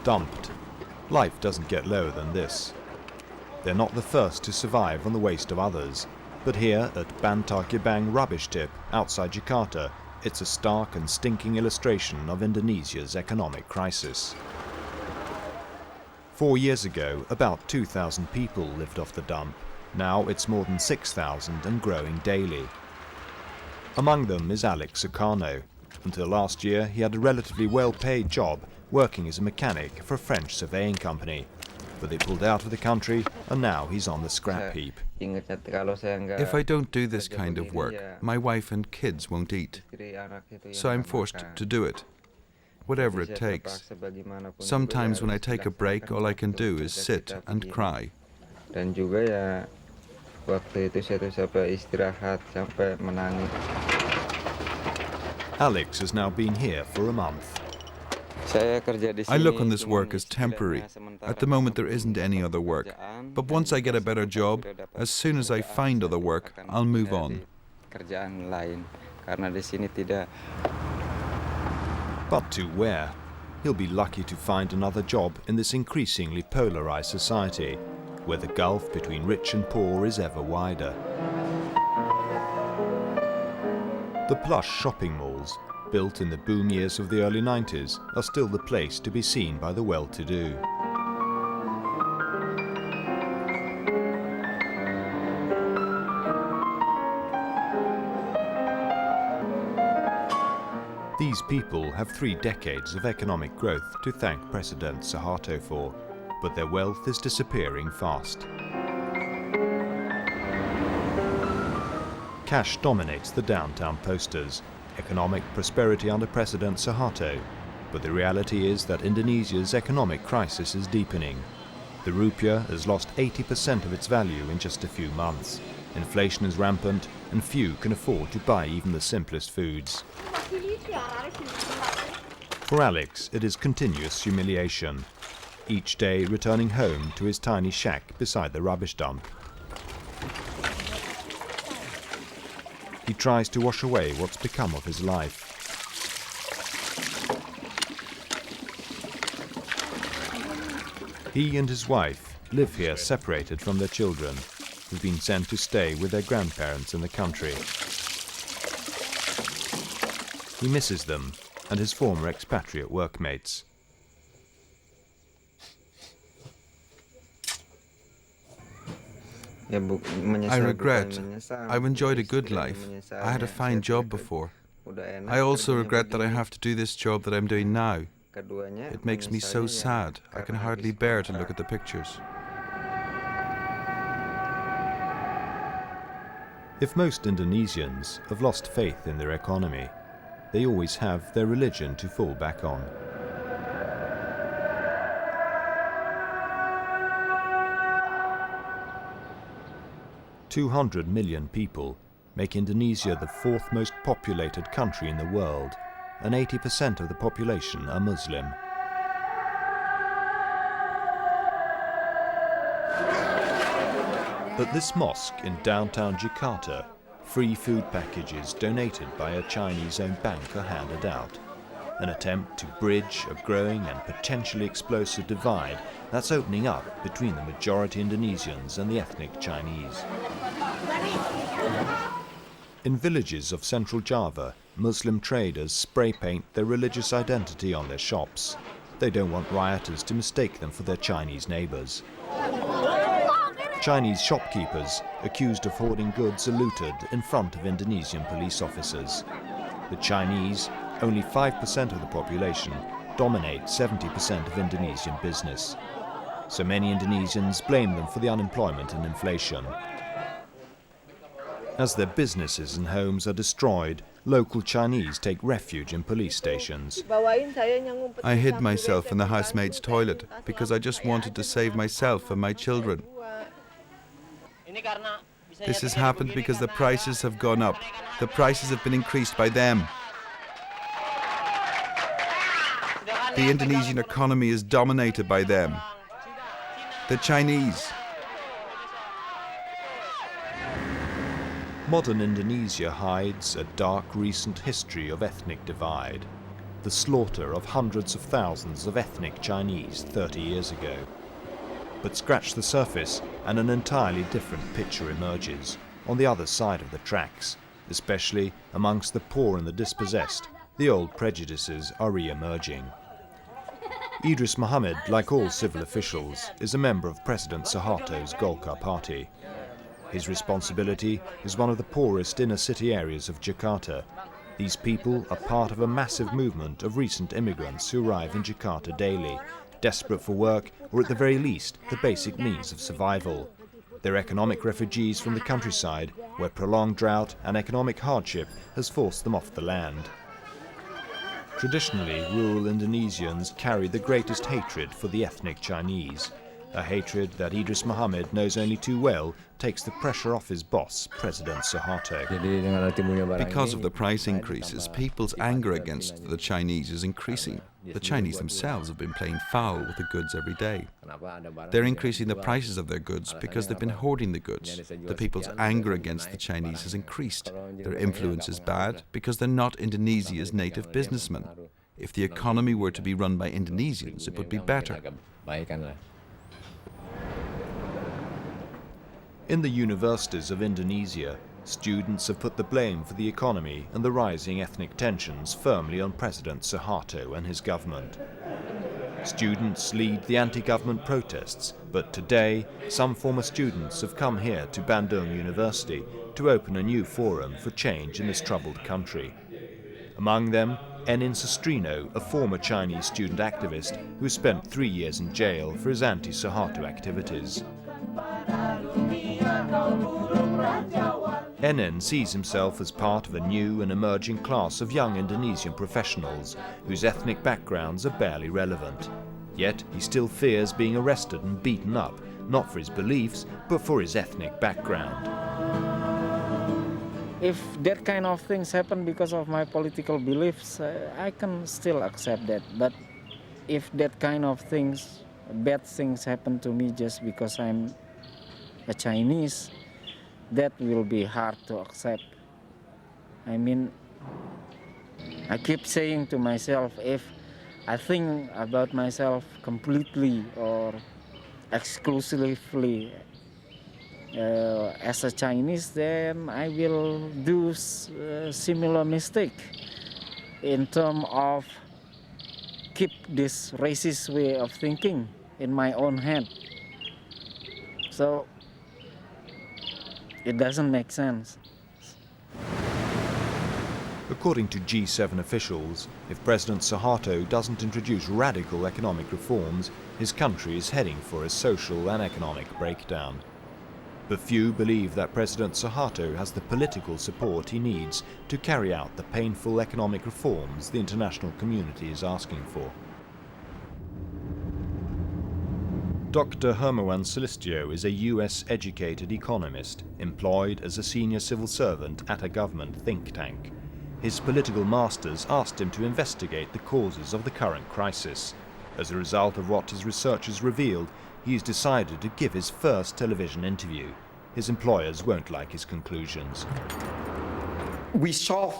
dumped. Life doesn't get lower than this. They're not the first to survive on the waste of others, but here at Bantar Gebang rubbish tip outside Jakarta, it's a stark and stinking illustration of Indonesia's economic crisis. 4 years ago, about 2,000 people lived off the dump. Now it's more than 6,000 and growing daily. Among them is Alex Sukarno. Until last year, he had a relatively well-paid job working as a mechanic for a French surveying company. But they pulled out of the country and now he's on the scrap heap. If I don't do this kind of work, my wife and kids won't eat. So I'm forced to do it, whatever it takes. Sometimes when I take a break, all I can do is sit and cry. Alex has now been here for a month. I look on this work as temporary. At the moment there isn't any other work. But once I get a better job, as soon as I find other work, I'll move on. But to where? He'll be lucky to find another job in this increasingly polarized society, where the gulf between rich and poor is ever wider. The plush shopping malls, built in the boom years of the early 90s, are still the place to be seen by the well-to-do. These people have 3 decades of economic growth to thank President Suharto for, but their wealth is disappearing fast. Cash dominates the downtown posters. Economic prosperity under President Suharto, but the reality is that Indonesia's economic crisis is deepening. The rupiah has lost 80% of its value in just a few months. Inflation is rampant and few can afford to buy even the simplest foods. For Alex, it is continuous humiliation, each day returning home to his tiny shack beside the rubbish dump. He tries to wash away what's become of his life. He and his wife live here separated from their children, who've been sent to stay with their grandparents in the country. He misses them and his former expatriate workmates. I regret. I've enjoyed a good life. I had a fine job before. I also regret that I have to do this job that I'm doing now. It makes me so sad. I can hardly bear to look at the pictures. If most Indonesians have lost faith in their economy, they always have their religion to fall back on. "200 million people make Indonesia the 4th most populated country in the world, and 80% of the population are Muslim. At this mosque in downtown Jakarta, free food packages donated by a Chinese-owned bank are handed out, an attempt to bridge a growing and potentially explosive divide that's opening up between the majority Indonesians and the ethnic Chinese. In villages of central Java, Muslim traders spray paint their religious identity on their shops. They don't want rioters to mistake them for their Chinese neighbors. Chinese shopkeepers accused of hoarding goods are looted in front of Indonesian police officers. The Chinese, only 5% of the population, dominate 70% of Indonesian business. So many Indonesians blame them for the unemployment and inflation. As their businesses and homes are destroyed, local Chinese take refuge in police stations. I hid myself in the housemaid's toilet because I just wanted to save myself and my children. This has happened because the prices have gone up. The prices have been increased by them. The Indonesian economy is dominated by them. The Chinese. Modern Indonesia hides a dark recent history of ethnic divide. the slaughter of hundreds of thousands of ethnic Chinese 30 years ago. But scratch the surface and an entirely different picture emerges on the other side of the tracks, especially amongst the poor and the dispossessed. The old prejudices are re-emerging. Idris Muhammad, like all civil officials, is a member of President Suharto's Golkar party. His responsibility is one of the poorest inner-city areas of Jakarta. These people are part of a massive movement of recent immigrants who arrive in Jakarta daily, desperate for work or at the very least the basic means of survival. They're economic refugees from the countryside, where prolonged drought and economic hardship has forced them off the land. Traditionally, rural Indonesians carry the greatest hatred for the ethnic Chinese, a hatred that Idris Muhammad knows only too well takes the pressure off his boss, President Suharto. Because of the price increases, people's anger against the Chinese is increasing. The Chinese themselves have been playing foul with the goods every day. They're increasing the prices of their goods because they've been hoarding the goods. The people's anger against the Chinese has increased. Their influence is bad because they're not Indonesia's native businessmen. If the economy were to be run by Indonesians, it would be better. In the universities of Indonesia, students have put the blame for the economy and the rising ethnic tensions firmly on President Suharto and his government. Students lead the anti-government protests, but today some former students have come here to Bandung University to open a new forum for change in this troubled country. Among them, Enin Sestrino, a former Chinese student activist who spent 3 years in jail for his anti-Suharto activities. Enin sees himself as part of a new and emerging class of young Indonesian professionals whose ethnic backgrounds are barely relevant. Yet he still fears being arrested and beaten up, not for his beliefs, but for his ethnic background. If that kind of things happen because of my political beliefs, I can still accept that. But if that kind of things, bad things happen to me just because I'm a Chinese, that will be hard to accept. I mean, I keep saying to myself, if I think about myself completely or exclusively as a Chinese, then I will do similar mistake in terms of keep this racist way of thinking in my own head. So it doesn't make sense. According to G7 officials, if President Suharto doesn't introduce radical economic reforms, his country is heading for a social and economic breakdown. But few believe that President Suharto has the political support he needs to carry out the painful economic reforms the international community is asking for. Dr. Hermawan Sulistyo is a US-educated economist employed as a senior civil servant at a government think tank. His political masters asked him to investigate the causes of the current crisis. As a result of what his researchers revealed, he's decided to give his first television interview. His employers won't like his conclusions. We solve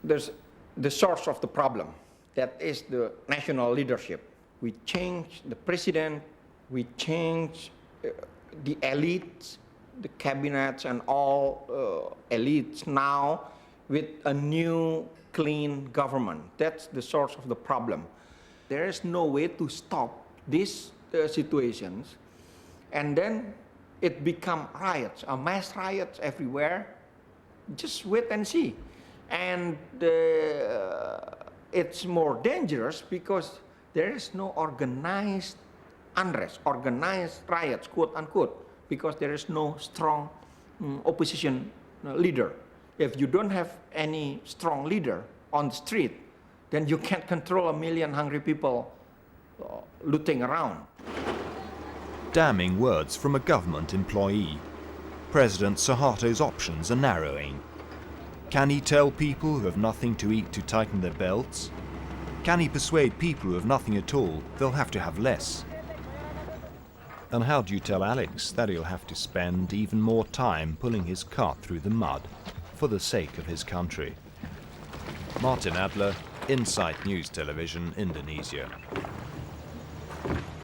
the source of the problem. That is the national leadership. We change the president, we change the elites, the cabinets and all elites now with a new clean government. That's the source of the problem. There is no way to stop these situations, and then it become riots, mass riots everywhere. Just wait and see. And it's more dangerous because there is no organized unrest, organized riots, quote unquote, because there is no strong opposition leader. If you don't have any strong leader on the street, then you can't control 1 million hungry people looting around. Damning words from a government employee. President Suharto's options are narrowing. Can he tell people who have nothing to eat to tighten their belts? Can he persuade people who have nothing at all they'll have to have less? And how do you tell Alex that he'll have to spend even more time pulling his cart through the mud for the sake of his country? Martin Adler, Insight News Television, Indonesia.